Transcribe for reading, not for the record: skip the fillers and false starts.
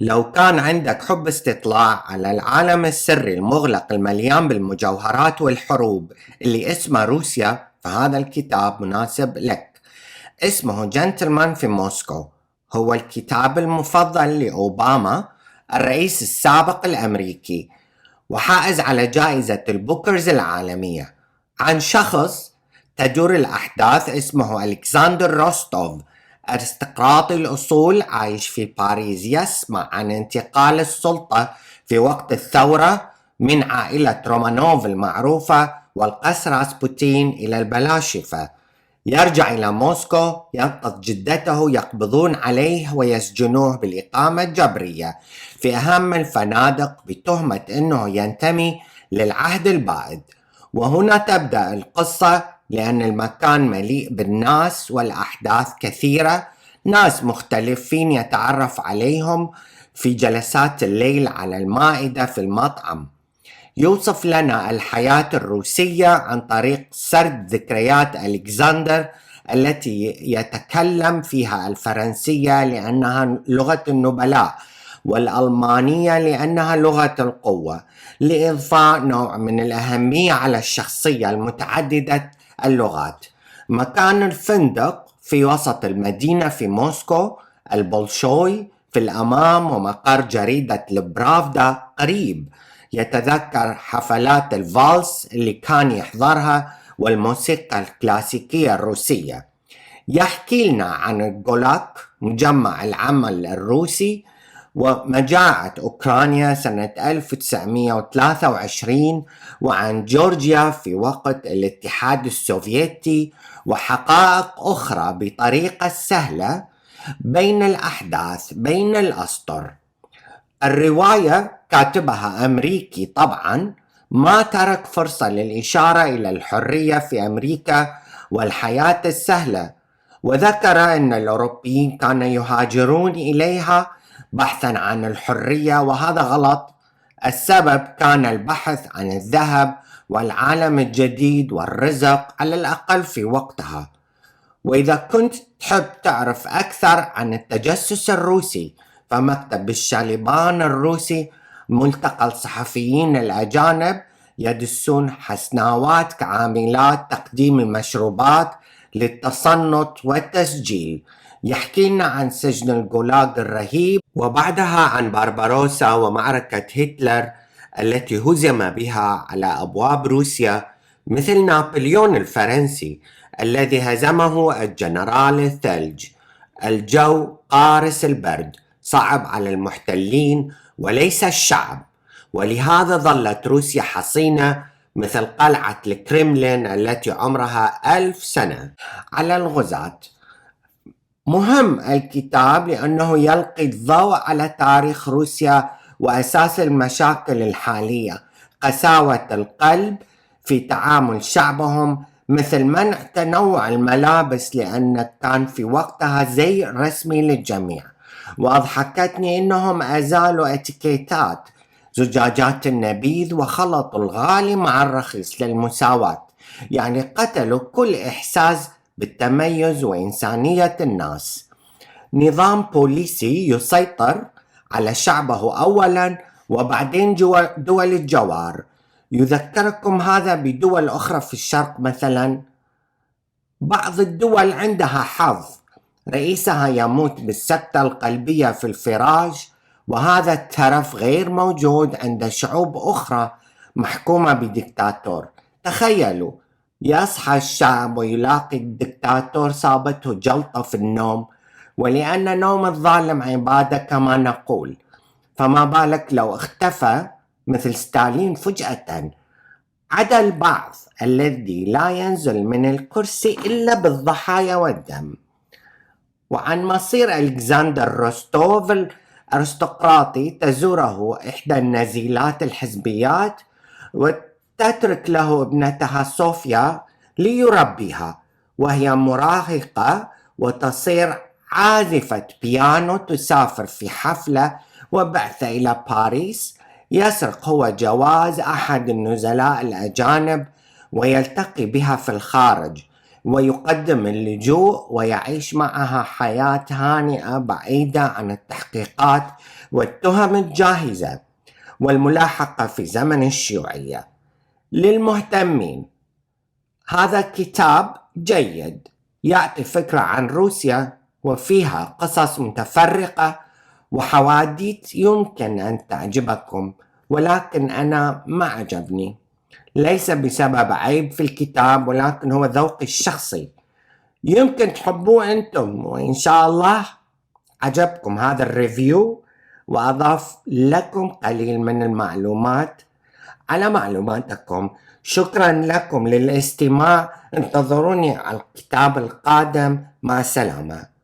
لو كان عندك حب استطلاع على العالم السري المغلق المليان بالمجوهرات والحروب اللي اسمه روسيا، فهذا الكتاب مناسب لك. اسمه جنتلمان في موسكو. هو الكتاب المفضل لأوباما الرئيس السابق الأمريكي، وحائز على جائزة البوكرز العالمية، عن شخص تدور الأحداث اسمه ألكسندر روستوف، أرستقراطي الأصول عايش في باريس، يسمع عن انتقال السلطة في وقت الثورة من عائلة رومانوف المعروفة والقس راسبوتين إلى البلاشفة. يرجع إلى موسكو، ينقذ جدته، يقبضون عليه ويسجنوه بالإقامة الجبرية في أهم الفنادق بتهمة أنه ينتمي للعهد البائد. وهنا تبدأ القصة، لأن المكان مليء بالناس والأحداث كثيرة، ناس مختلفين يتعرف عليهم في جلسات الليل على المائدة في المطعم. يوصف لنا الحياة الروسية عن طريق سرد ذكريات ألكسندر التي يتكلم فيها الفرنسية لأنها لغة النبلاء، والألمانية لأنها لغة القوة، لإضفاء نوع من الأهمية على الشخصية المتعددة اللغات. مكان الفندق في وسط المدينة في موسكو، البولشوي في الأمام، ومقر جريدة البرافدا قريب. يتذكر حفلات الفالس اللي كان يحضرها والموسيقى الكلاسيكية الروسية. يحكي لنا عن الجولاك، مجمع العمل الروسي، ومجاعة أوكرانيا سنة 1923، وعن جورجيا في وقت الاتحاد السوفيتي، وحقائق أخرى بطريقة سهلة بين الأحداث بين الأسطر. الرواية كاتبها أمريكي طبعا، ما ترك فرصة للإشارة إلى الحرية في أمريكا والحياة السهلة، وذكر أن الأوروبيين كانوا يهاجرون إليها بحثا عن الحرية، وهذا غلط. السبب كان البحث عن الذهب والعالم الجديد والرزق، على الأقل في وقتها. وإذا كنت تحب تعرف أكثر عن التجسس الروسي، فمكتب الشاليبان الروسي ملتقى الصحفيين الأجانب يدسون حسناوات كعاملات تقديم المشروبات للتصنت والتسجيل. يحكي لنا عن سجن الجولاغ الرهيب، وبعدها عن بارباروسا ومعركة هتلر التي هزم بها على أبواب روسيا، مثل نابليون الفرنسي الذي هزمه الجنرال الثلج. الجو قارس البرد، صعب على المحتلين وليس الشعب، ولهذا ظلت روسيا حصينة مثل قلعة الكرملين التي عمرها 1000 سنة على الغزاة. مهم الكتاب لأنه يلقي الضوء على تاريخ روسيا وأساس المشاكل الحالية، قساوة القلب في تعامل شعبهم، مثل منع تنوع الملابس لأن كان في وقتها زي رسمي للجميع. وأضحكتني أنهم أزالوا اتيكيتات زجاجات النبيذ وخلطوا الغالي مع الرخيص للمساواة، يعني قتلوا كل إحساس بالتميز وإنسانية الناس. نظام بوليسي يسيطر على شعبه أولا وبعدين دول الجوار. يذكركم هذا بدول أخرى في الشرق مثلا. بعض الدول عندها حظ، رئيسها يموت بالسكتة القلبية في الفراش، وهذا الترف غير موجود عند شعوب أخرى محكومة بديكتاتور. تخيلوا، يصحى الشعب ويلاقي الدكتاتور صابته جلطة في النوم، ولأن نوم الظالم عبادة كما نقول، فما بالك لو اختفى مثل ستالين فجأة. عدا البعض الذي لا ينزل من الكرسي إلا بالضحايا والدم. وعن مصير ألكسندر روستوف الأرستقراطي، تزوره إحدى النزيلات الحزبيات وتترك له ابنتها صوفيا ليربيها، وهي مراهقة وتصير عازفة بيانو، تسافر في حفلة وبعثة إلى باريس. يسرق هو جواز أحد النزلاء الأجانب ويلتقي بها في الخارج، ويقدم اللجوء ويعيش معها حياة هانئة بعيدة عن التحقيقات والتهم الجاهزة والملاحقة في زمن الشيوعية. للمهتمين، هذا كتاب جيد يعطي فكرة عن روسيا وفيها قصص متفرقة وحواديت يمكن أن تعجبكم، ولكن أنا ما عجبني، ليس بسبب عيب في الكتاب ولكن هو ذوقي الشخصي، يمكن تحبوه أنتم، وإن شاء الله عجبكم هذا الريفيو وأضاف لكم قليل من المعلومات على معلوماتكم. شكرا لكم للاستماع، انتظروني على الكتاب القادم، مع السلامة.